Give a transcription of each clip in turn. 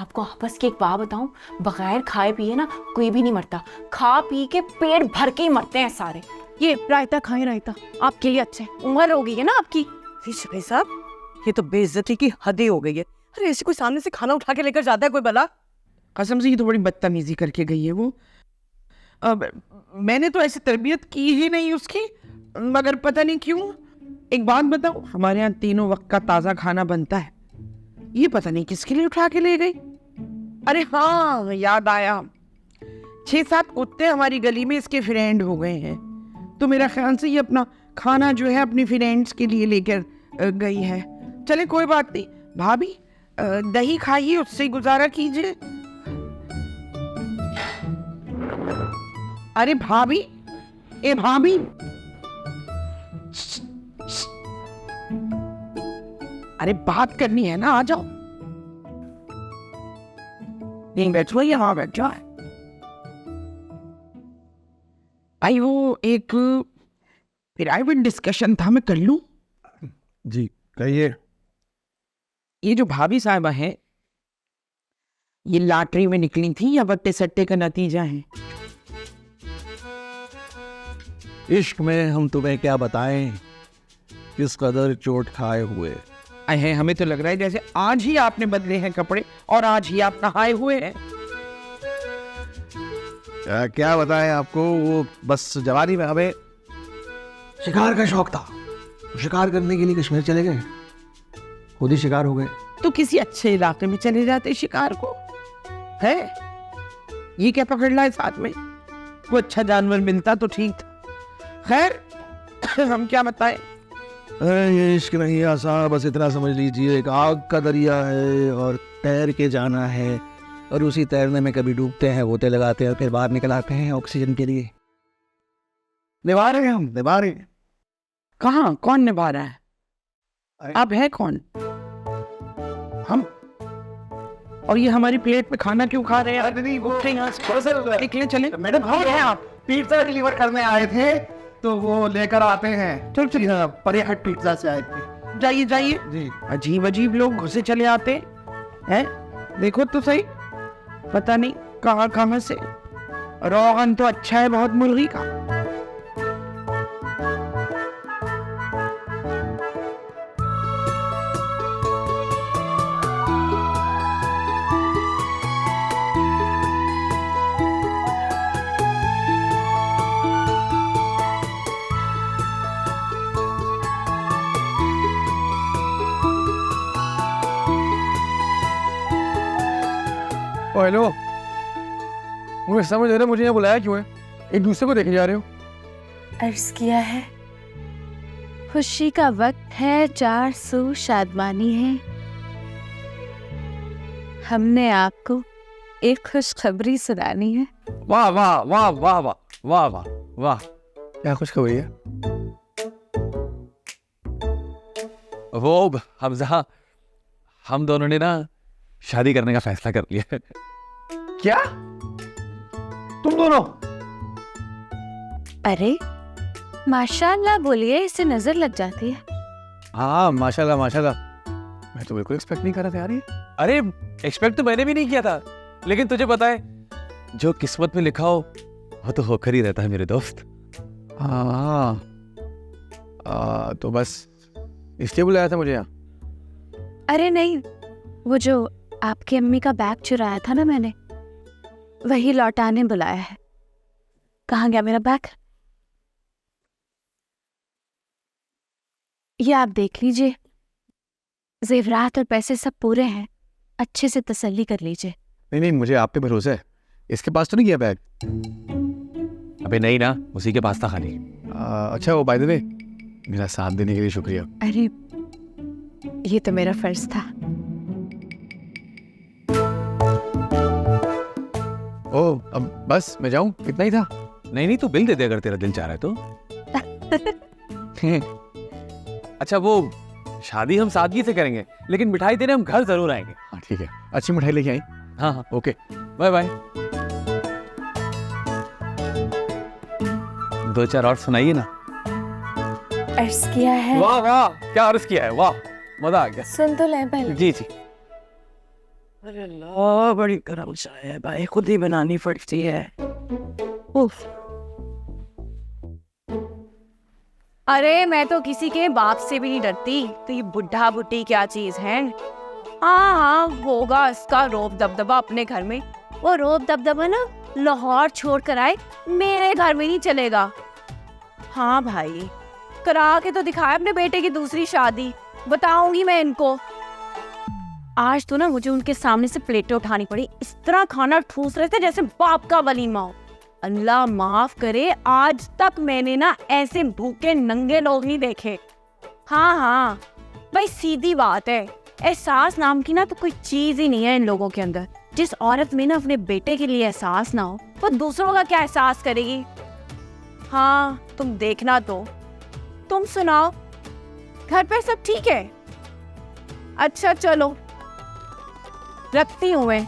आपको आपस की एक बात बताऊं, बगैर खाए पिए ना कोई भी नहीं मरता, खा पी के पेट भर के ही मरते हैं सारे। ये रायता खाएं, रायता आपके लिए अच्छा है, उम्र हो गई है ना आपकी। भाई साहब, ये तो बेइज्जती की हद ही हो गई है। अरे ऐसे कोई सामने से खाना उठा के लेकर जाता है कोई भला? कसम से ये तो बड़ी बदतमीजी करके गई है वो। अब मैंने तो ऐसी तरबियत की ही नहीं उसकी, मगर पता नहीं क्यों। एक बात बताओ, हमारे यहाँ तीनों वक्त का ताज़ा खाना बनता है, ये पता नहीं किसके लिए उठा के ले गई। अरे हाँ, याद आया, 6-7 कुत्ते हमारी गली में इसके फ्रेंड हो गए हैं, तो मेरा ख्याल से ये अपना खाना जो है अपनी फ्रेंड्स के लिए लेकर गई है। चले कोई बात नहीं, भाभी दही खाइए, उससे गुजारा कीजिए। अरे भाभी, ए भाभी, अरे बात करनी है ना, आ जाओ। नहीं बैठो, यहाँ बैठ जाओ। भाई वो एक प्राइवेट डिस्कशन था, मैं कर लूं? जी कहिए। ये जो भाभी साहिबा है, ये लॉटरी में निकली थी या बट्टे सट्टे का नतीजा है? इश्क में हम तुम्हें क्या बताएं, किस कदर चोट खाए हुए। अहे, हमें तो लग रहा है जैसे आज ही आपने बदले हैं कपड़े और आज ही आप नहाए हुए हैं। क्या बताएं आपको, वो बस जवानी में हमें शिकार का शौक था, शिकार करने के लिए कश्मीर चले गए, खुद ही शिकार हो गए। तो किसी अच्छे इलाके में चले जाते शिकार को, है ये क्या पकड़ लाए साथ में? वो अच्छा जानवर मिलता तो ठीक था। खैर हम क्या बताएं। ये इश्क नहीं आसान, बस इतना समझ लीजिए, एक आग का दरिया है और तैर के जाना है, और उसी तैरने में कभी डूबते हैं, वोते लगाते हैं, फिर बाहर निकल आते हैं ऑक्सीजन के लिए। निभा रहे हैं हम, निभा रहे हैं। कहाँ, कौन निभा रहा है? अब है कौन? हम। और ये हमारी प्लेट पे खाना क्यों खा रहे हैं? नहीं, वो यहाँ से निकले, चले। मैडम हैं आप? पिज्जा डिलीवर करने आए थे, तो वो लेकर आते हैं। चल चल, हाँ, परिहट पिज्जा से आए थे। जाइए जाइए। जी। अजीब अजीब लोग घुसे चले आते हैं, देखो तो सही, पता नहीं कहाँ कहाँ से। रोगन तो अच्छा है बहुत मुर्गी का। हेलो, मुझे समझ नहीं रहा मुझे यहाँ बुलाया क्यों है? एक दूसरे को देखे जा रहे हो? अर्ज किया है, खुशी का वक्त है, 400 शादमानी है, हमने आपको एक खुशखबरी सुनानी है। वाह वाह वाह वाह वाह वाह वाह वाह, क्या खुशखबरी है? वो हमजा, हम दोनों ने ना शादी करने का फैसला कर लिया है। क्या तुम दोनों? अरे माशाल्लाह बोलिए, इससे नजर लग जाती है। हाँ माशाल्लाह माशाल्लाह, मैं तो बिल्कुल एक्सपेक्ट नहीं कर रहा था यार ये। अरे एक्सपेक्ट तो मैंने भी नहीं किया था, लेकिन तुझे पता है जो किस्मत में लिखा हो वो तो होकर ही रहता है मेरे दोस्त। हाँ तो बस इसलिए बुलाया था मुझे यहाँ। अरे नहीं, वो जो आपकी अम्मी का बैग चुराया था ना मैंने, वही लौटाने बुलाया है। कहाँ गया मेरा बैग? ये आप देख लीजिए, जेवरात और पैसे सब पूरे हैं, अच्छे से तसल्ली कर लीजिए। नहीं नहीं, मुझे आप पे भरोसा है, इसके पास तो नहीं गया बैग? अबे नहीं ना, उसी के पास था खाली। अच्छा वो बाय द वे, मेरा साथ देने के लिए शुक्रिया। अरे ये तो मेरा फर्ज था। ओ अब बस मैं जाऊं, इतना ही था? नहीं नहीं, तू बिल दे दे अगर तेरा दिल चाह रहा है तो। अच्छा वो शादी हम सादगी से करेंगे, लेकिन मिठाई देने हम घर जरूर आएंगे। हाँ ठीक है, अच्छी मिठाई लेके आई। हाँ हाँ ओके, बाय बाय। 2-4 और सुनाइए ना। अर्ज किया है। वाह वाह, क्या अर्ज किया है, वाह मजा आ गया। सुन तो ले पहले। जी जी। अरे अल्लाह, बड़ी गर्म चाय है भाई, खुद ही बनानी पड़ती है। उफ। अरे मैं तो किसी के बाप से भी नहीं डरती, तो ये बुढ़ा बुढ़ी क्या चीज है। हाँ हाँ, होगा इसका रोब दबदबा अपने घर में। वो रोब दबदबा ना लाहौर छोड़ कर आए, मेरे घर में नहीं चलेगा। हाँ भाई, करा के तो दिखाया अपने बेटे की दूसरी शादी, बताऊंगी मैं इनको। आज तो ना मुझे उनके सामने से प्लेटें उठानी पड़ी, इस तरह खाना ठूस रहे थे जैसे बाप का वलीमा हो। अल्लाह माफ करे, आज तक मैंने ना ऐसे भूखे नंगे लोग नहीं देखे। हाँ हाँ भाई, सीधी बात है, एहसास नाम की ना तो कोई चीज ही नहीं है इन लोगों के अंदर। जिस औरत में ना अपने बेटे के लिए एहसास ना हो, वो दूसरों का क्या एहसास करेगी। हाँ तुम देखना तो। तुम सुनाओ, घर पे सब ठीक है? अच्छा चलो, रखती हूँ मैं।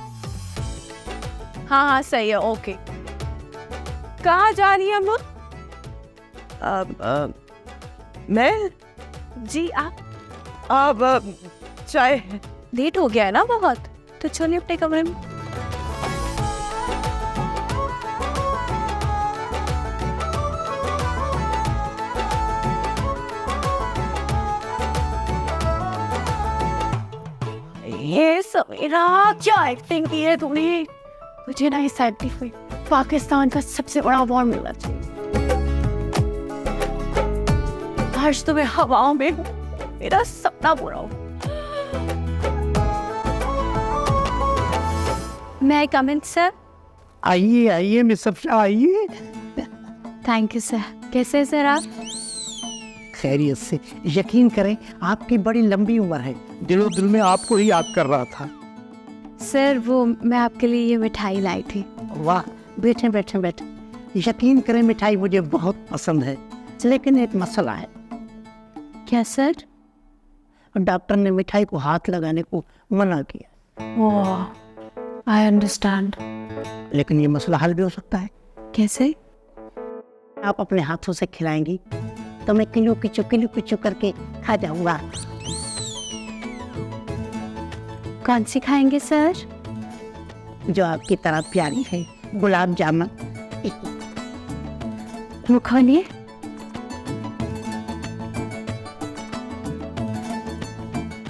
हाँ हाँ सही है, ओके। कहाँ जा रही है हम लोग? मैं जी आप? अब चाय। लेट हो गया है ना बहुत, तो चलिए अपने कमरे में। ये समीरा, क्या एक्टिंग की है तूने। मुझे ना इस सर्टिफिकेट पाकिस्तान का सबसे बड़ा अवार्ड मिलना चाहिए। आज तो मैं हवाओं में हूँ, मेरा सपना पूरा हो। मैं कम इन सर? आइए आइए मिस अफशा, आइए। Thank you sir. कैसे हैं सर आप? खैरियत से। यकीन करें आपकी बड़ी लंबी उम्र है, दिलो दिल में आपको ही याद कर रहा था। सर वो मैं आपके लिए ये मिठाई लाई थी। वाह, बैठे बैठे बैठे। यकीन करें मिठाई मुझे बहुत पसंद है, लेकिन एक मसला है। क्या सर? डॉक्टर ने मिठाई को हाथ लगाने को मना किया। ओह आई अंडरस्टैंड। लेकिन ये मसला हल भी हो सकता है। कैसे? आप अपने हाथों से खिलाएंगी तो मैं किलो किचो करके खा जाऊंगा। कौन सी खाएंगे सर? जो आपकी तरह प्यारी है, गुलाब जामुन। वो खानिए।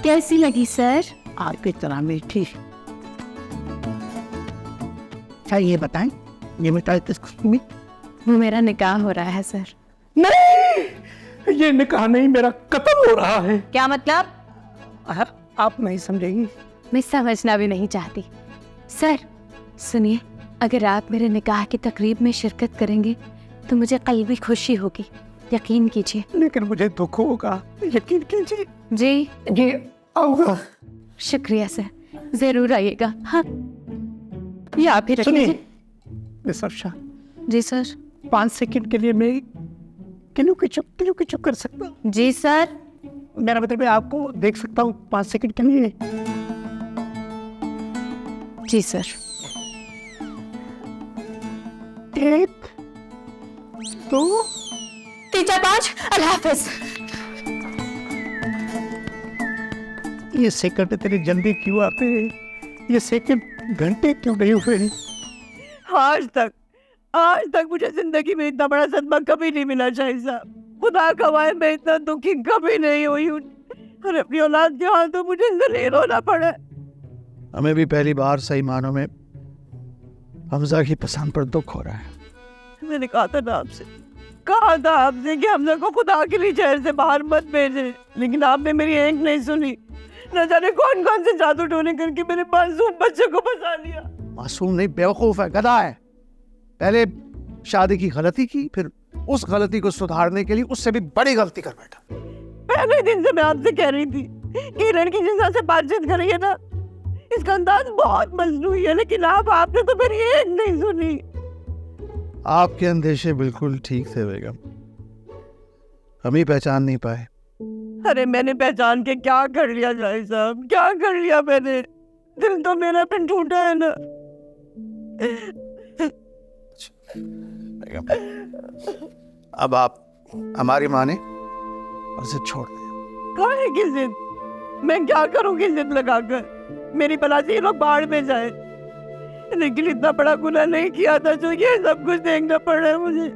कैसी लगी सर? आपकी तरह मीठी। अच्छा ये बताएं, ये मिठाई किसको मिली? वो मेरा निकाह हो रहा है सर। नहीं, ये निकाह नहीं, मेरा कत्ल हो रहा है। क्या मतलब? आप नहीं समझेंगी। मैं समझना भी नहीं चाहती। सर सुनिए, अगर आप मेरे निकाह की तकरीब में शिरकत करेंगे तो मुझे कल्बी खुशी होगी, यकीन कीजिए। लेकिन मुझे दुख होगा, यकीन कीजिए। जी जी आऊंगा। शुक्रिया सर, जरूर आइएगा। हाँ ये आप ही सुनिए रखिए। मिस अफशा, जी सर। 5 सेकंड के लिए मैं किलो की चुप कर सकता हूँ? जी सर। मेरा मतलब मैं आपको देख सकता हूँ 5 सेकंड के लिए? जी सर। 1 2 3 4 5 अल्लाह हाफिज। ये सेकंड इतने जल्दी क्यों आते हैं? ये सेकंड घंटे क्यों नहीं हुए? आज तक मुझे जिंदगी में इतना बड़ा सदमा कभी नहीं मिला शाहिद साहब। खुदा कमाए मैं इतना दुखी कभी नहीं हुई हूँ। और अपनी औलाद के हाथ तो मुझे जलील होना पड़ा। हमें भी पहली बार सही मानों में हमजा की पसंद पर दुख हो रहा है। मैंने कहा था आपसे कि हमजा को खुदा के लिए शहर से बाहर मत भेजे, लेकिन आपने मेरी एक नहीं सुनी। न जाने कौन कौन से जादू टोने करके मेरे मासूम बच्चे को फंसा लिया। मासूम नहीं, बेवकूफ है, गधा है। पहले शादी की गलती की, फिर उस गलती को सुधारने के लिए उससे भी बड़ी गलती कर बैठा। पहले दिन से मैं आपसे कह रही थी कि लड़की जिस तरह से बातचीत कर रही है ना, इसका अंदाज बहुत मजनूई है, लेकिन आपने तो मेरी एक नहीं सुनी। आपके अंदेशे बिल्कुल ठीक थे बेगम, हम ही पहचान नहीं पाए। अरे मैंने पहचान के क्या कर लिया जाए साहब, क्या कर लिया मैंने? दिल तो मेरा भी टूटा है ना। बेगम, अब आप हमारी माने और इसे छोड़ दें। काहे की जिद? मैं क्या करूंगी जिद लगाकर? मेरी भला से ये लोग बाढ़ में जाए, लेकिन इतना बड़ा गुनाह नहीं किया था जो ये सब कुछ देखना पड़ रहा है मुझे।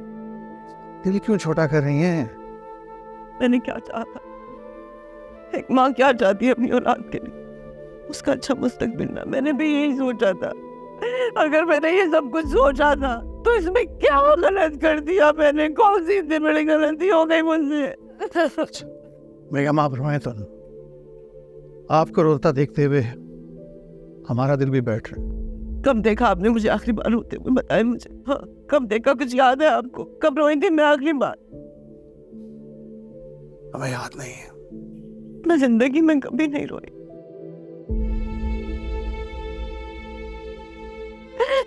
दिल क्यों छोटा कर रही हैं? मैंने क्या चाहा था, एक माँ क्या चाहती है अपनी औलाद के लिए, उसका अच्छा मुस्तकबिल मिलना। मैंने भी यही सोचा था। अगर मैंने ये सब कुछ सोचा था तो इसमें क्या गलत कर दिया मैंने? कौन सी इतनी बड़ी गलती हो गई मुझसे? बेगम आप रोएं तो ना। आपको रोता देखते हुए हमारा दिल भी बैठ रहा है। कब देखा आपने मुझे आखिरी बार रोते हुए? बताए मुझे। हाँ, कब देखा? कुछ याद है आपको? कब रोई थी मैं आखिरी बार? हमें याद नहीं है। मैं जिंदगी में कभी नहीं रोई,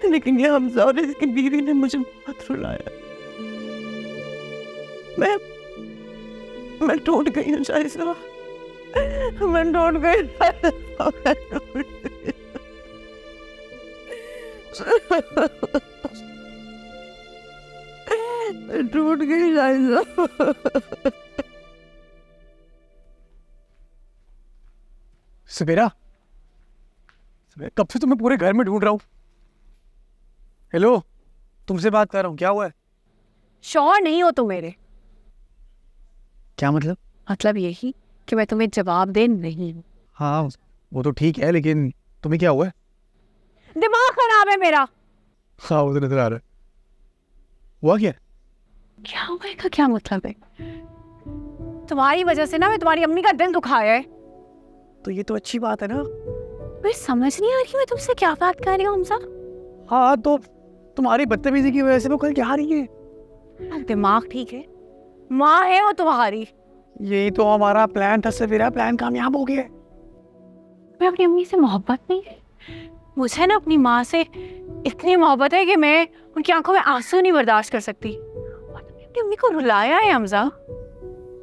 लेकिन ये हमजा और इसकी बीवी ने मुझे बहुत रुलाया। मैं टूट गई हूँ शायद, मैं टूट गई। मैं टूट गई शायद। सवेरा, कब से तुम्हें पूरे घर में ढूंढ रहा हूँ। हेलो, तुमसे बात कर रहा हूँ, क्या हुआ है? श्योर नहीं हो तुम मेरे? क्या मतलब? मतलब यही कि मैं तुम्हें जवाब दे नहीं हूँ। हाँ वो तो ठीक है, लेकिन तुम्हें क्या हुआ है? दिमाग खराब है मेरा। हाँ वो तो नजर आ रहा है। हुआ क्या? क्या हुआ है का क्या मतलब है? तुम्हारी वजह से ना मैं तुम्हारी अम्मी का दिल दुखाया है। तो ये तो अच्छी बात है ना। मुझे समझ नहीं आ रही मैं तुमसे क्या बात कर रही हूँ हमसा। हाँ तो तुम्हारी बदतमीजी की वजह से वो कल क्या रही है। दिमाग ठीक है? माँ है वो तुम्हारी। यही तो हमारा प्लान था सवेरा, प्लान कामयाब हो गया। मैं अपनी अम्मी से मोहब्बत नहीं है, मुझे ना अपनी माँ से इतनी मोहब्बत है कि मैं उनकी आंखों में आंसू नहीं बर्दाश्त कर सकती। और तुमने अपनी अम्मी को रुलाया है हमजा।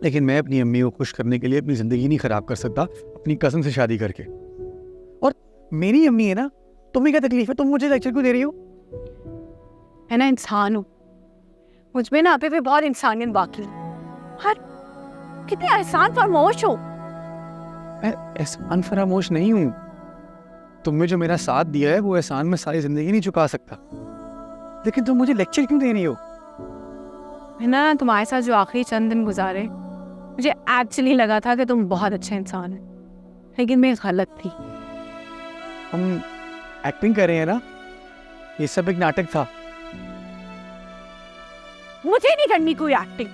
लेकिन मैं अपनी अम्मी को खुश करने के लिए अपनी जिंदगी नहीं खराब कर सकता अपनी कज़न से शादी करके। और मेरी अम्मी है ना, तुम्हें क्या तकलीफ है? तुम मुझे लेक्चर क्यों दे रही हो? मैं ना इंसान हूँ, मुझ में ना अभी भी बहुत इंसानियत बाकी है। हर कितने एहसान फरामोश हो। मैं एहसान फरामोश नहीं हूँ। तुमने जो मेरा साथ दिया है वो एहसान में सारी जिंदगी नहीं चुका सकता। लेकिन तुम मुझे लेक्चर क्यों दे रही हो? मैं ना तुम्हारे साथ जो आखिरी चंद दिन गुजारे, मुझे एक्चुअली लगा था कि तुम बहुत अच्छे इंसान हैं, लेकिन मैं गलत थी। हम एक्टिंग कर रहे हैं ना, ये सब एक नाटक था। मुझे नहीं करनी कोई एक्टिंग।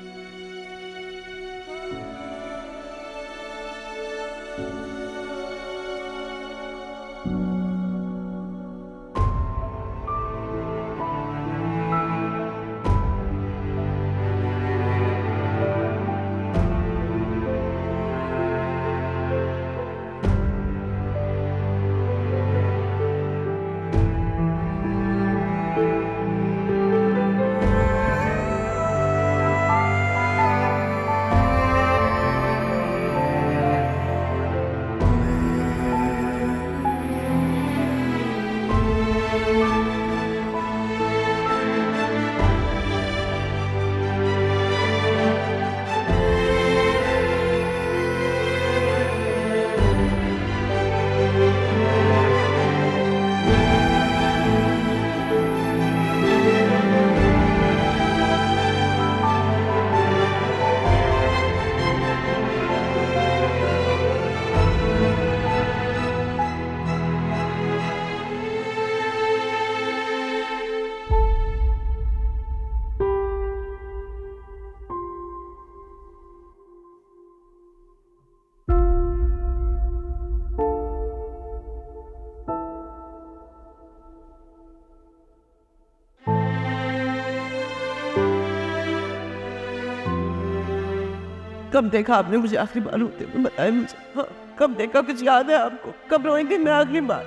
कब देखा आपने मुझे आखिरी बार रोते हुए? बताए मुझे। हाँ, कब देखा? कुछ याद है आपको? कब रोई थी मैं आखिरी बार?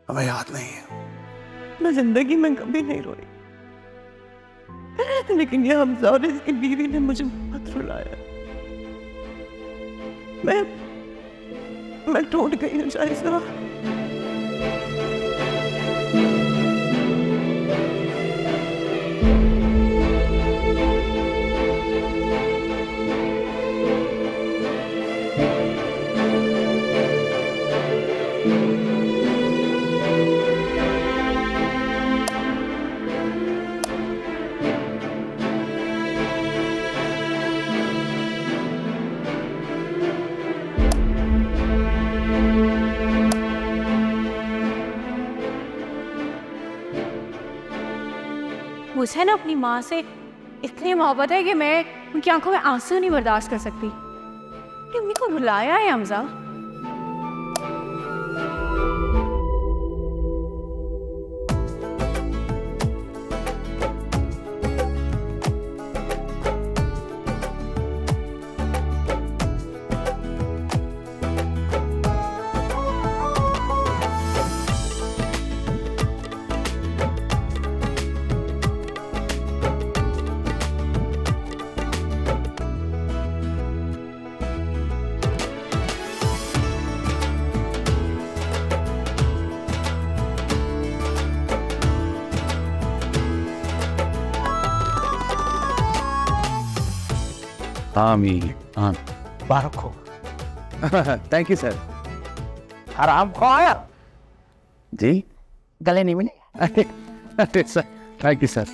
हमें याद नहीं है। मैं जिंदगी में कभी नहीं रोई, लेकिन ये हमजा और इसकी बीवी ने मुझे बहुत रुलाया। मैं टूट गई हूँ शायद। मुझे ना अपनी माँ से इतनी मोहब्बत है कि मैं उनकी आंखों में आंसू नहीं बर्दाश्त कर सकती। कि अम्मी को बुलाया है हमजा। आमीन आमीन। मुबारक हो। Thank you sir. आराम खो आया, जी गले नहीं मिले। अरे sir, thank you sir.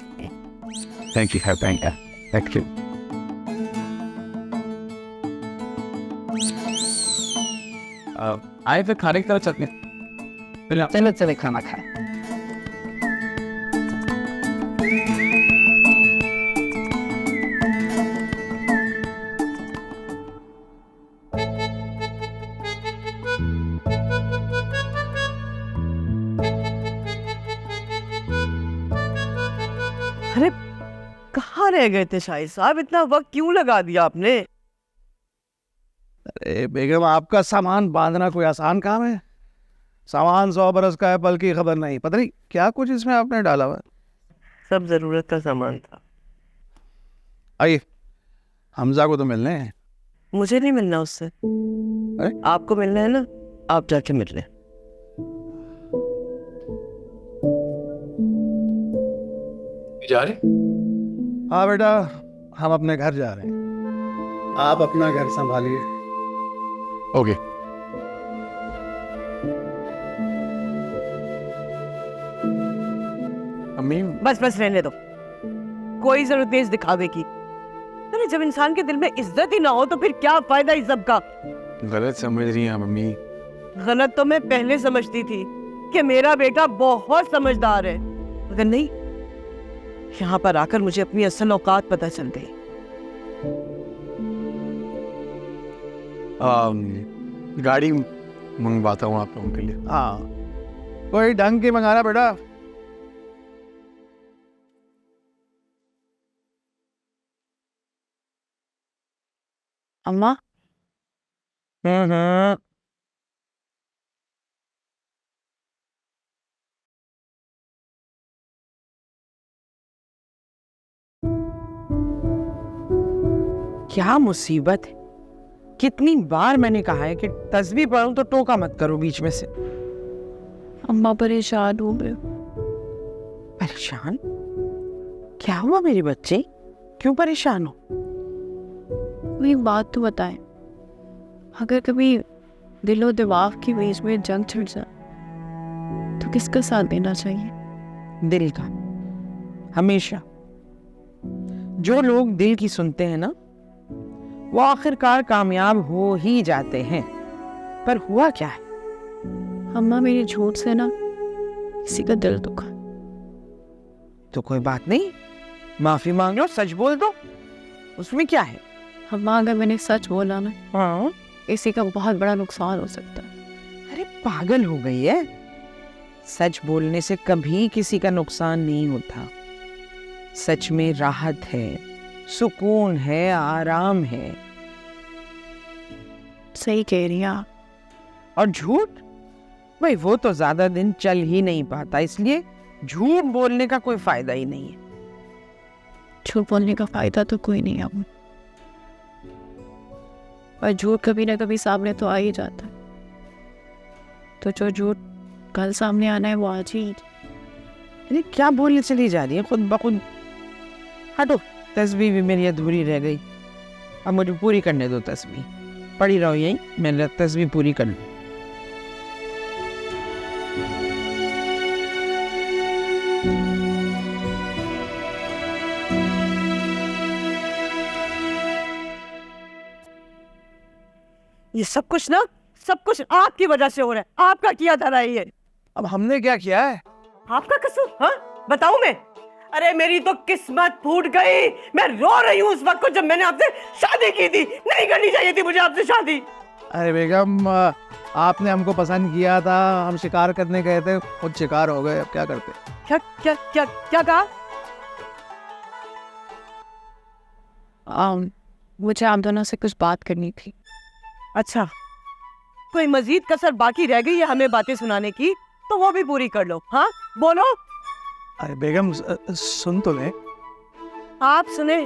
Thank you thank you thank you. आए फिर खाने की तरफ चलते हैं। चलो चले खाना खाए। अरे कहाँ रह गए थे शाहिद साहब, इतना वक्त क्यों लगा दिया आपने? अरे बेगम, आपका सामान बांधना कोई आसान काम है? सामान 100 बरस का है, पल की खबर नहीं। पता नहीं क्या कुछ इसमें आपने डाला हुआ है। सब जरूरत का सामान था। आइए, हमजा को तो मिलने हैं। मुझे नहीं मिलना उससे। अरे? आपको मिलना है ना, आप जाके मिल लें। जा रहे? हाँ बेटा, हम अपने घर जा रहे हैं। आप अपना घर संभालिए। ओके। अम्मी, बस बस रहने दो, कोई जरूरत नहीं इस दिखावे की। अरे जब इंसान के दिल में इज्जत ही ना हो तो फिर क्या फायदा इस सब का? गलत समझ रही हैं मम्मी। गलत तो मैं पहले समझती थी कि मेरा बेटा बहुत समझदार है, मगर नहीं, यहाँ पर आकर मुझे अपनी असल औकात पता चल गई। गाड़ी मंगवाता हूँ आप लोगों के लिए। हाँ, कोई ढंग की मंगाना बेटा। अम्मा, क्या मुसीबत है। कितनी बार मैंने कहा है कि तस्बीह पढ़ूं तो टोका मत करो बीच में से। अम्मा परेशान हो गए। परेशान? क्या हुआ मेरे बच्चे, क्यों परेशान हो? कोई बात तो बताएं, अगर कभी दिलो दिमाग की बीच में जंग छिड़ जाए तो किसका साथ देना चाहिए? दिल का, हमेशा। जो लोग दिल की सुनते हैं ना, वो आखिरकार कामयाब हो ही जाते हैं। पर हुआ क्या है? अम्मा, मेरी झूठ से ना किसी का दिल दुखा। तो कोई बात नहीं, माफी मांग लो, सच बोल दो, उसमें क्या है? अम्मा, अगर मैंने सच बोला ना, हाँ, इसी का बहुत बड़ा नुकसान हो सकता है। अरे पागल हो गई है, सच बोलने से कभी किसी का नुकसान नहीं होता। सच में राहत है, सुकून है, आराम है। सही कह रही हैं आप। और झूठ, भाई वो तो ज्यादा दिन चल ही नहीं पाता, इसलिए झूठ बोलने का कोई फायदा ही नहीं है। झूठ बोलने का फायदा तो कोई नहीं है अम्मा, पर झूठ कभी ना कभी सामने तो आ ही जाता है। तो जो झूठ कल सामने आना है वो आज ही। अरे क्या बोलने चली जा रही है खुद ब खुद? हटो, तस्बीह भी मेरी अधूरी रह गई, अब मुझे पूरी करने दो तस्बीह। पढ़ी रहो यहीं, मैंने तस्बीह पूरी कर ली। ये सब कुछ ना, सब कुछ आपकी वजह से हो रहा है। आपका किया धरा है ये। अब हमने क्या किया है? आपका कसूर? हाँ, बताऊं मैं? अरे मेरी तो किस्मत फूट गई। मैं रो रही हूँ उस वक्त को जब मैंने आपसे शादी की थी। नहीं करनी चाहिए थी मुझे आपसे शादी। अरे बेगम, आपने हमको पसंद किया था, हम शिकार करने गए थे, खुद शिकार हो गए, अब क्या करते। क्या क्या क्या क्या कहा? मुझे आप दोनों से कुछ बात करनी थी। अच्छा, कोई मजीद कसर बाकी रह गई है हमें बातें सुनाने की, तो वो भी पूरी कर लो। हाँ बोलो। अरे बेगम, सुन तो ले। आप सुने,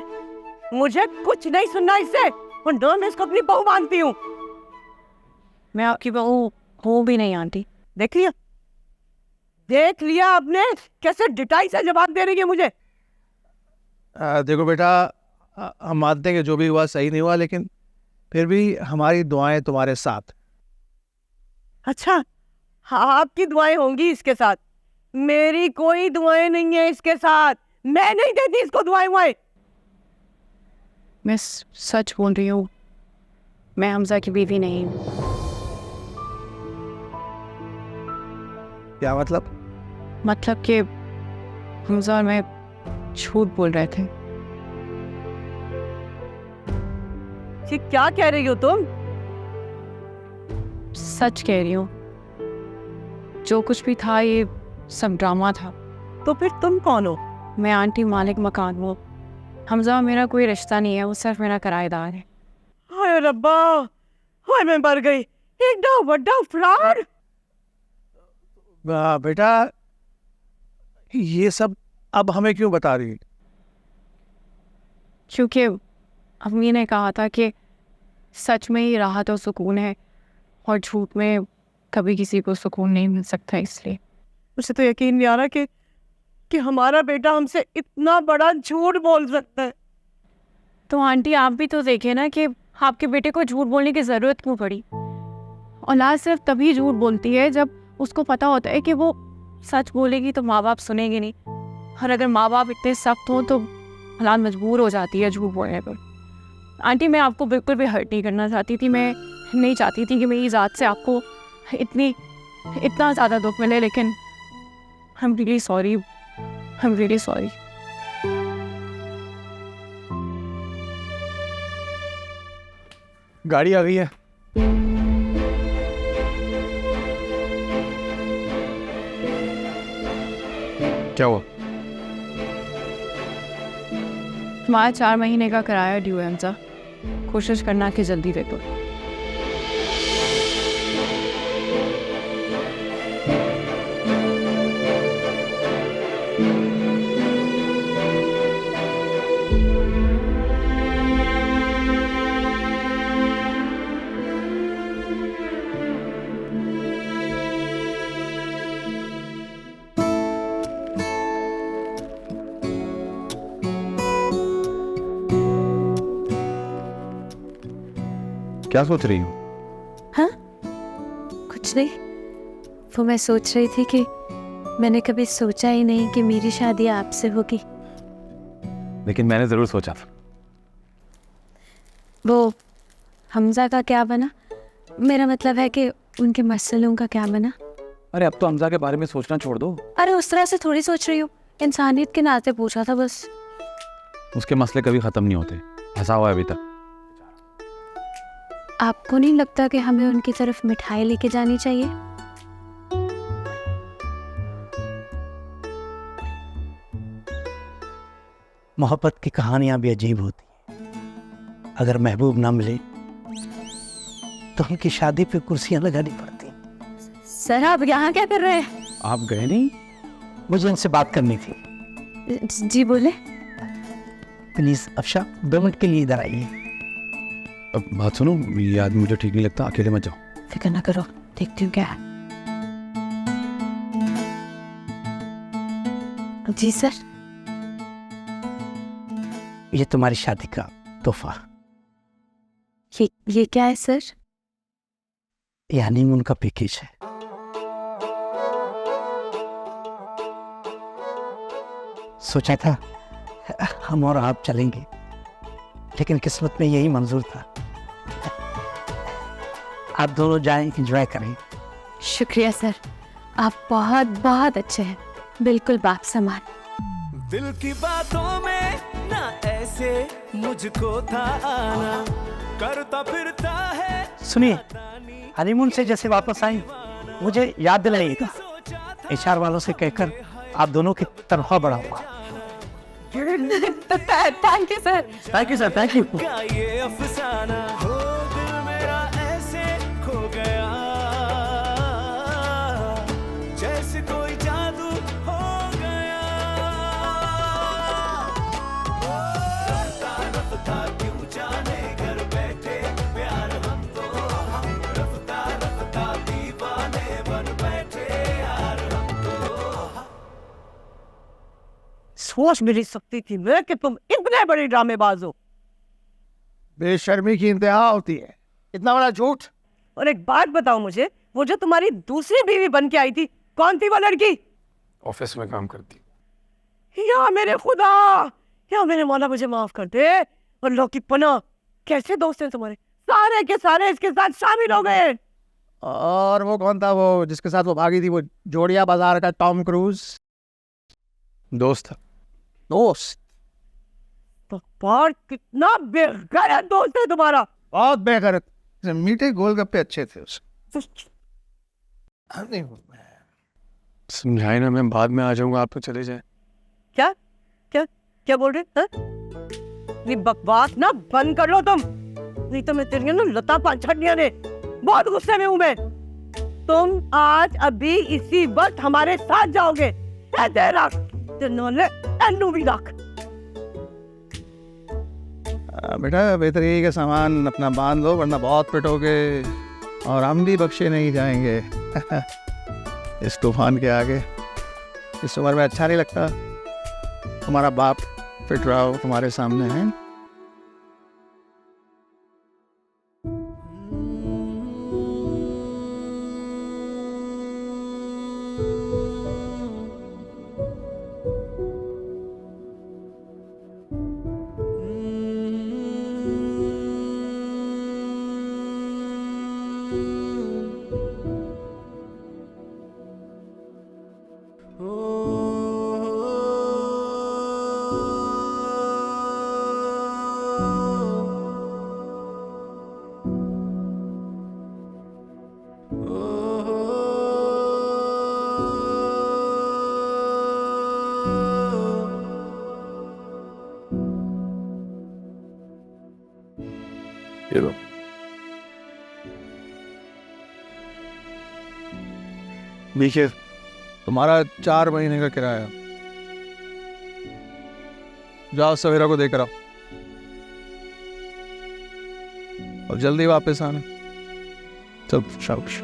मुझे कुछ नहीं सुनना इससे। और न मैं इसको अपनी बहू मानती हूँ। मैं आपकी बहू हूँ भी नहीं आंटी। देख लिया, देख लिया आपने कैसे डिटाई से जवाब दे रही है मुझे। देखो बेटा, हम मानते हैं कि जो भी हुआ सही नहीं हुआ, लेकिन फिर भी हमारी दुआएं तुम्हारे साथ। अच्छा, हाँ आपकी दुआएं होंगी इसके साथ, मेरी कोई दुआएं नहीं है इसके साथ। मैं नहीं देती इसको दुआएं वुआएं। मैं सच बोल रही हूँ, मैं हमजा की बीवी नहीं हूँ। क्या मतलब? मतलब कि हमजा और मैं झूठ बोल रहे थे। ये क्या कह रही हो तुम? सच कह रही हूँ, जो कुछ भी था ये सब ड्रामा था। तो फिर तुम कौन हो? मैं आंटी मालिक मकान हूँ। हमजा और मेरा कोई रिश्ता नहीं है, वो सिर्फ मेरा किराएदार है। हाय रब्बा, हाय मैं मर गई। एडा बड़ा फ्रॉड। बेटा, ये सब अब हमें क्यों बता रही है? क्योंकि अम्मी ने कहा था कि सच में ही राहत और सुकून है, और झूठ में कभी किसी को सुकून नहीं मिल सकता। इसलिए मुझे तो यकीन नहीं आ रहा कि हमारा बेटा हमसे इतना बड़ा झूठ बोल सकता है। तो आंटी आप भी तो देखे ना कि आपके बेटे को झूठ बोलने की ज़रूरत क्यों पड़ी। औलाद सिर्फ तभी झूठ बोलती है जब उसको पता होता है कि वो सच बोलेगी तो माँ बाप सुनेंगे नहीं, और अगर माँ बाप इतने सख्त हों तो औलाद मजबूर हो जाती है झूठ बोलने पर। आंटी मैं आपको बिल्कुल भी हर्ट नहीं करना चाहती थी। मैं नहीं चाहती थी कि मेरी ज़ात से आपको इतना ज़्यादा दुख मिले, लेकिन I am really sorry, I am really sorry. गाड़ी आ गई है। क्या हुआ? तुम्हारा 4 महीने का किराया ड्यू है हमजा, कोशिश करना कि जल्दी दे दो। क्या सोच रही हूँ? हाँ कुछ नहीं, वो मैं सोच रही थी कि मैंने कभी सोचा ही नहीं कि मेरी शादी आपसे होगी। लेकिन मैंने जरूर सोचा था। वो हमजा का क्या बना? मेरा मतलब है कि उनके मसलों का क्या बना? अरे अब तो हमजा के बारे में सोचना छोड़ दो। अरे उस तरह से थोड़ी सोच रही हूँ, इंसानियत के नाते पूछा था बस। उसके मसले कभी खत्म नहीं होते, फंसा हुआ है अभी तक। आपको नहीं लगता कि हमें उनकी तरफ मिठाई लेके जानी चाहिए? मोहब्बत की कहानियां भी अजीब होती हैं। अगर महबूब ना मिले तो उनकी शादी पे कुर्सियां लगानी पड़ती हैं। सर आप यहाँ क्या कर रहे हैं? आप गए नहीं? मुझे उनसे बात करनी थी। जी बोले। प्लीज अफशा 2 मिनट के लिए इधर आइए। अब बात सुनो, ये आदमी मुझे ठीक नहीं लगता, अकेले मत जाओ। फिक्र ना करो, देखती हूँ क्या है। जी सर। ये तुम्हारी शादी का तोहफा। ये क्या है सर? ये हनीमून का पैकेज है। सोचा था हम और आप चलेंगे, लेकिन किस्मत में यही मंजूर था। आप दोनों जाएं, एंजॉय करें। शुक्रिया सर, आप बहुत बहुत अच्छे हैं, बिल्कुल बाप समान। दिल की बातों में ना ऐसे मुझको था आना, करता फिरता है। सुनिए, हनीमून से जैसे वापस आई मुझे याद दिलाइएगा, HR वालों से कहकर आप दोनों की तनख्वाह बढ़ाऊंगा। Thank you sir. Thank you sir, thank you. का ये अफसाना हो, दिल मेरा ऐसे खो गया, जैसे कोई जादू हो गया। रफ्ता रफ्ता क्यों जाने घर बैठे प्यार हम तो, हम रफ्ता रफ्ता दीवाने बन बैठे यार हम तो। सोच भी नहीं सकती थी मैं कि तुम इतने बड़े ड्रामेबाज हो। बेशर्मी की इंतहा होती है, इतना बड़ा झूठ। और एक बात बताओ मुझे, वो जो तुम्हारी दूसरी बीवी बन के आई थी, कौन थी वो लड़की? ऑफिस में काम करती। या मेरे खुदा, या मेरे मौला मुझे माफ कर दे। अल्लाह की पनाह, कैसे दोस्त हैं तुम्हारे, सारे के सारे इसके साथ शामिल हो गए। और वो कौन था, वो जिसके साथ वो भागी थी, वो जोड़िया बाजार का टॉम क्रूज? दोस्त था। दोस्त? तो पर कितना बेगैरत दोस्त है तुम्हारा। बहुत बेगैरत। मीठे गोलगप्पे अच्छे थे उसके। समझाए ना, मैं बाद में आ जाऊंगा, आप तो चले जाए। क्या क्या क्या बोल रहे हैं? ये बकवास ना बंद कर लो तुम, नहीं तो मैं तेरी ना लता पाछड़िया ने। बहुत गुस्से में हूं मैं। तुम आज अभी इसी वक्त हमारे साथ जाओगे। ए तेरा तिन्नोले एन्नू भी रख। बेटा बेहतरी के सामान अपना बांध लो, वरना बहुत पिटोगे और हम भी बख्शे नहीं जाएंगे। इस तूफान के आगे। इस उम्र में अच्छा नहीं लगता तुम्हारा बाप फिट रहा हो तुम्हारे सामने है। ये लो। देखिए तुम्हारा 4 महीने का किराया, जाओ सवेरा को देकर आओ और जल्दी वापस आना। चल शाबाश।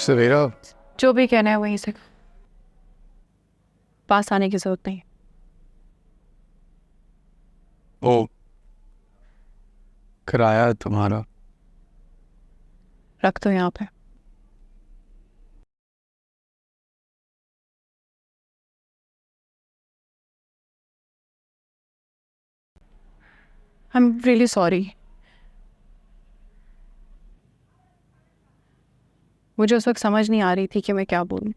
सवेरा, जो भी कहना है वहीं से, पास आने की जरूरत नहीं। ओ किराया तुम्हारा रख दो यहाँ पे। I am really sorry. मुझे उस वक्त समझ नहीं आ रही थी कि मैं क्या बोलूं।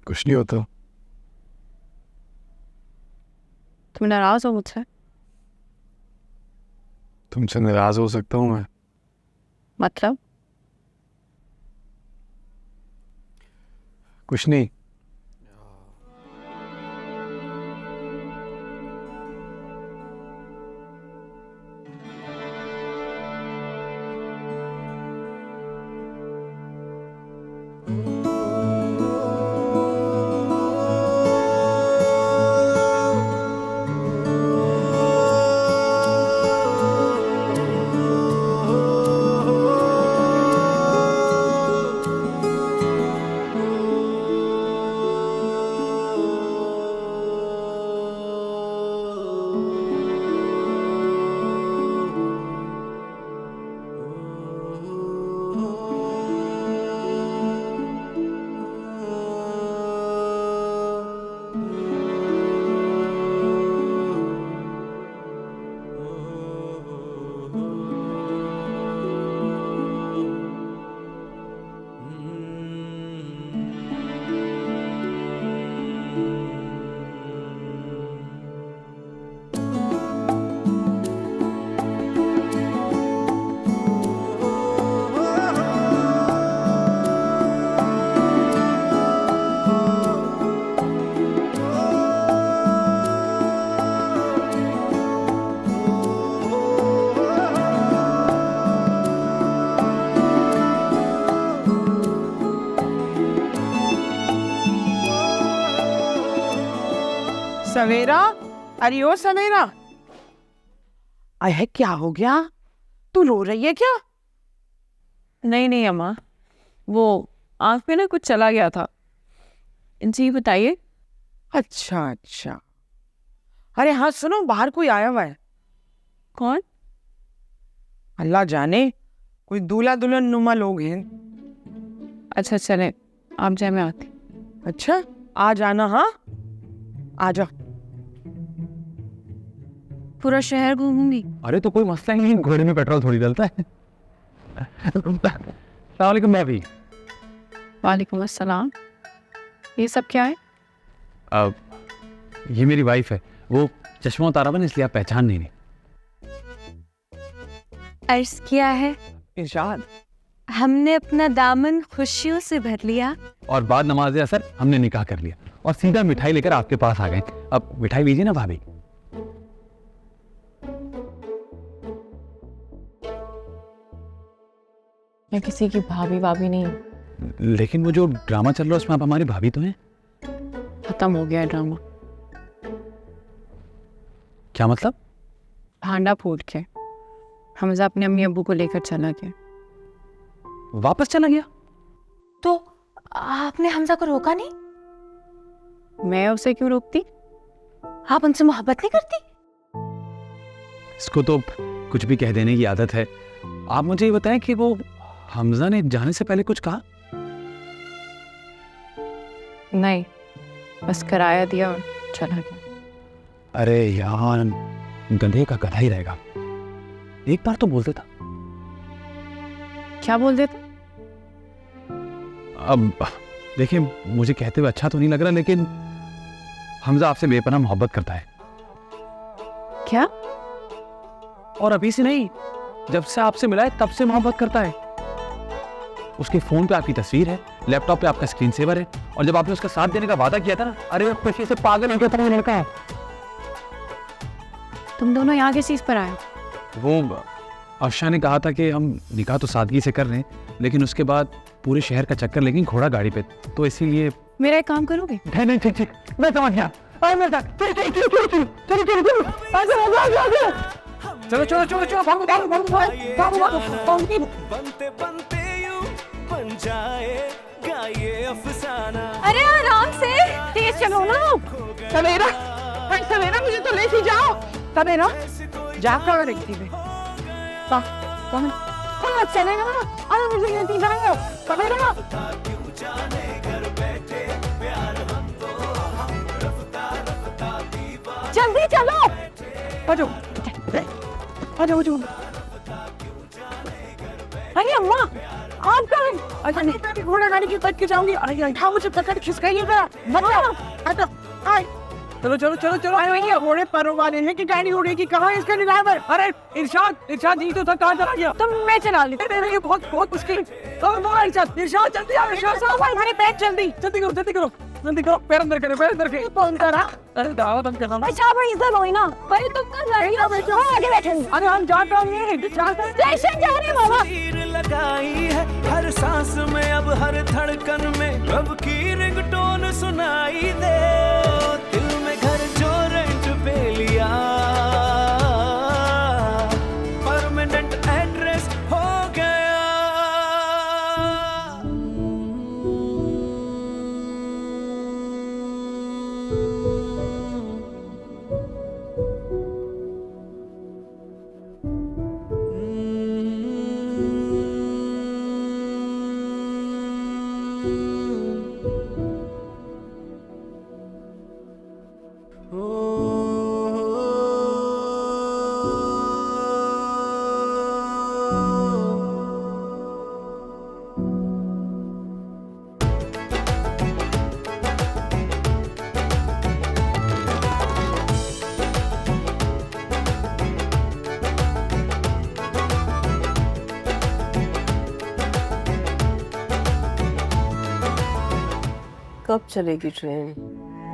कुछ नहीं होता। तुम नाराज हो मुझसे? तुमसे नाराज हो सकता हूँ मैं? मतलब? कुछ नहीं। सवेरा, अरे ओ सवेरा, अरे क्या हो गया? तू रो रही है क्या? नहीं नहीं अम्मा, वो आँख में ना कुछ चला गया था। जी बताइए। अच्छा अच्छा। अरे हाँ सुनो, बाहर कोई आया हुआ है। कौन? अल्लाह जाने, कोई दूल्हा दुल्हन नुमा लोग हैं। अच्छा चले, आप जाए, मैं आती। अच्छा, आ जाना। हाँ आ जा। पूरा शहर घूमूंगी। अरे तो कोई मसला ही नहीं, घोड़े में पेट्रोल थोड़ी डलता है। अस्सलाम वालेकुम भाभी। वालेकुम अस्सलाम। ये सब क्या है? अब ये मेरी वाइफ है, वो चश्मा उतारा हुआ ना इसलिए आप पहचान नहीं रही। अर्ज किया है, इरशाद। हमने अपना दामन खुशियों से भर लिया। और बाद नमाज असर हमने निकाह कर लिया और सीधा मिठाई लेकर आपके पास आ गए। अब मिठाई लीजिए ना भाभी। मैं किसी की भाभी भाभी नहीं। लेकिन वो जो ड्रामा चल रहा है उसमें आप हमारी भाभी तो हैं। खत्म हो गया ड्रामा। क्या मतलब? भांडा फूट के हमजा अपने अम्मी अब्बू को लेकर चला गया। वापस चला गया? तो आपने हमजा को रोका नहीं? मैं उसे क्यों रोकती? आप उनसे मोहब्बत नहीं करती? इसको तो कुछ भी कह देने की आदत है। आप मुझे ये बताएं कि वो हमजा ने जाने से पहले कुछ कहा? नहीं, बस किराया दिया और चला गया। अरे यार, गधे का गधा ही रहेगा। एक बार तो बोलते था। क्या बोल देते? अब देखिए, मुझे कहते हुए अच्छा तो नहीं लग रहा, लेकिन हमजा आपसे बेपनाह मोहब्बत करता है। क्या? और अभी से नहीं, जब से आपसे मिला है तब से मोहब्बत करता है। उसके फोन पे आपकी तस्वीर है, लैपटॉप पे आपका स्क्रीन सेवर है, और जब आपने उसका साथ देने का वादा किया था ना, अरे वो खुशी से पागल हो गया था वो लड़का। तुम दोनों यहाँ किस चीज पर आए? वो अफशा ने कहा था कि हम निकाह तो सादगी से कर रहे हैं, लेकिन उसके बाद पूरे शहर का चक्कर लेंगे घोड़ा गाड़ी पे, तो इसीलिए। मेरा एक काम करोगे? नहीं ठीक ठीक, मैं समझ गया। चलो चलो चलो चलो, भागो भागो भागो भागो भागो। बनते बनते यूं बन जाएगा ये अफसाना। अरे आराम से, तेज चलो ना। सवेरा, सवेरा मुझे तो ले ही जाओ। सवेरा, जा कर रखती है। कौन? कौन चलेगा ना? अरे मुझे लेती जाओ। सवेरा। जल्दी चलो। आजो, आजो आजो। अरे अम्मा, आप कौन? अच्छा नहीं, मैं घोड़ा गाड़ी की तक के जाऊंगी। अरे हाँ, मुझे पकड़ खिसकाइएगा। हटो, आए। चलो चलो चलो चलो, आए भैया। घोड़े परों वाले हैं कि गाड़ी उड़ेगी? कहाँ है इसका ड्राइवर? अरे इरशाद, इरशाद जी तो था, कहाँ चला गया? तुम, मैं चला ली। अरे ये बहुत बहुत मुश्किल। इरशाद, इरशाद जल्दी आओ। इरशाद साहब, हमारे पैर जल्दी जल्दी करो जल्दी करो जल्दी करो। पैर अंदर करो, पैर अंदर करो। फोन करा। अरे दावा बंद करना। अच्छा भाई इधर हो ना भाई, तुम कर रही हो बेटा, आगे बैठे। अरे हम जाता नहीं, स्टेशन जा रहे मामा। तीर लगाई है हर सांस में, अब हर धड़कन में रब की रिंगटोन सुनाई दे। दिल में घर जो रेंट पे लिया, परमानेंट एड्रेस हो गया। कब चलेगी ट्रेन?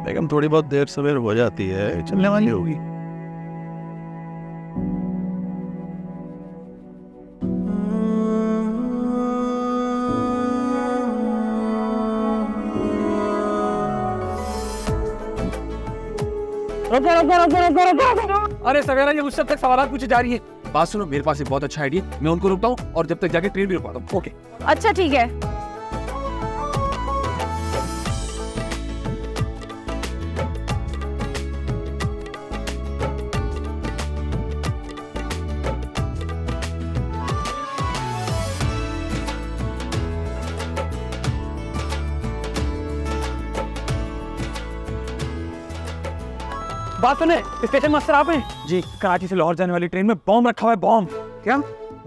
बेगम थोड़ी बहुत देर सवेर हो जाती है, चलने वाली होगी। अरे सवेरा, ये उस तक सवाल पूछे जा रही है। बात सुनो, मेरे पास एक बहुत अच्छा आइडिया, मैं उनको रुकता हूँ और जब तक जाके ट्रेन भी रुकवाता हूँ। ओके। अच्छा ठीक है। बात सुने, स्टेशन मास्टर आप हैं? जी, कराची से लाहौर जाने वाली ट्रेन में बॉम्ब रखा हुआ है। बॉम्ब? क्या?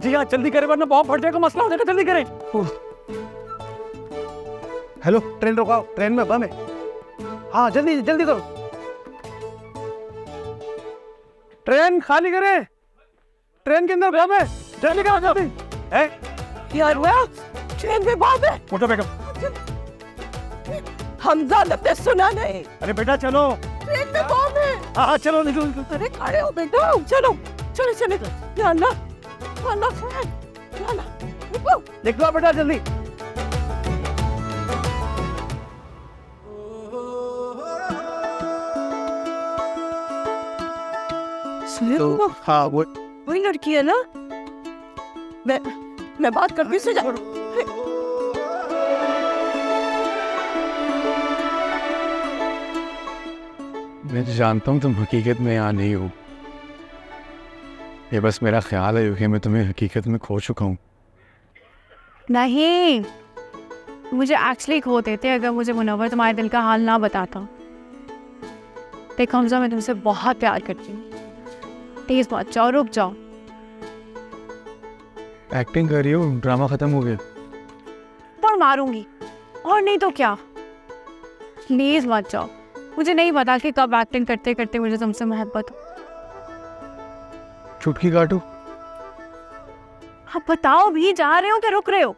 जी हाँ, जल्दी करें वरना बॉम्ब फट जाएगा, मसला हो जाएगा, जल्दी करें। हेलो, ट्रेन रुकाओ, ट्रेन में बम है। हाँ जल्दी जल्दी करो। ट्रेन खाली करें, ट्रेन के अंदर बम है, जल्दी करो जल्दी। है यार हुआ ट्रेन में बम है। मोटो बेगम, हमजा ने सुना नहीं। अरे बेटा चलो, ट्रेन में बम है। हाँ चलो निकलो निकलो। अरे खड़े हो बेटा, चलो चलो चले। या अल्लाह, अल्लाह फ्रेंड, या अल्लाह, निकलो। निकलो बेटा जल्दी। सुने तुम? हाँ वो वही लड़की है ना? मैं बात करती हूँ, जा। मैं तो जानता हूँ तुम हकीकत में यहाँ नहीं हो। ये बस मेरा ख्याल है कि मैं तुम्हें हकीकत में खो चुका हूँ। नहीं, मुझे एक्चुअली खो देते अगर मुझे मुनव्वर तुम्हारे दिल का हाल ना बताता। देखो हमजा, मैं तुमसे बहुत प्यार करती हूँ। प्लीज मत जाओ, रुक जाओ। एक्टिंग कर रही हो, ड्रामा खत्म हो गया। पर मारूंगी, और नहीं तो क्या। प्लीज मत जाओ। मुझे नहीं पता कि कब एक्टिंग करते करते मुझे तुमसे मोहब्बत हो। चुटकी काटो। आप बताओ भी, जा रहे हो कि रुक रहे हो?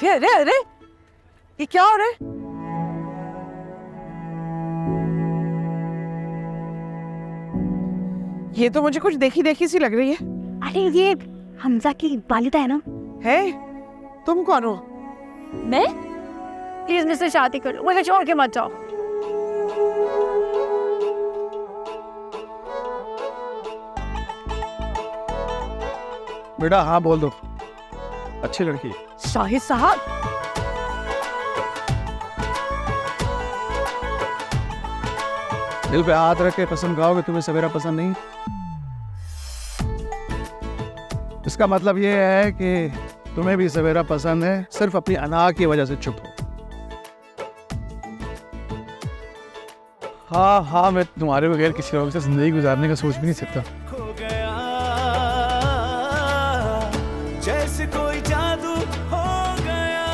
अरे अरे, ये क्या हो रहा है? ये तो मुझे कुछ देखी देखी सी लग रही है। अरे ये हमजा की वालिदा है ना। है? तुम कौन हो? मैं? प्लीज मुझसे शादी करो, मुझे छोड़ के मत जाओ। बेटा हाँ बोल दो, अच्छी लड़की है। शाहिद साहब, दिल पे हाथ रख के कसम खाओगे तुम्हें सवेरा पसंद नहीं? इसका मतलब ये है कि तुम्हें भी सवेरा पसंद है, सिर्फ अपनी अना की वजह से चुप हो। हाँ हाँ, मैं तुम्हारे बगैर किसी और के साथ जिंदगी गुजारने का सोच भी नहीं सकता। खो गया जैसे कोई जादू हो गया।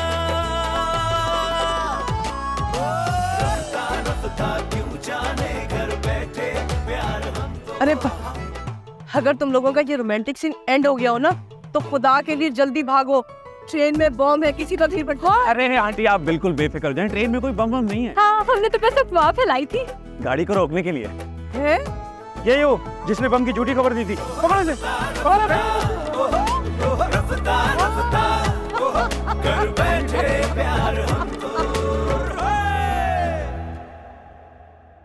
रफ्ता रफ्ता क्यों जाने घर बैठे प्यार हम तो। अरे अगर तुम लोगों का ये रोमांटिक सीन एंड हो गया हो ना, तो खुदा के लिए जल्दी भागो। ट्रेन में बम है, किसी तकलीफ में। अरे आंटी आप बिल्कुल बेफिक्र जाएं, ट्रेन में कोई बम बम नहीं है। हाँ, हमने तो बस अफवाह फैलाई थी। गाड़ी को रोकने के लिए है? यही हो जिसने बम की झूठी खबर दी थी। पकड़ो इसे, पकड़ो इसे। रफ्ता रफ्ता घर बैठे प्यार हम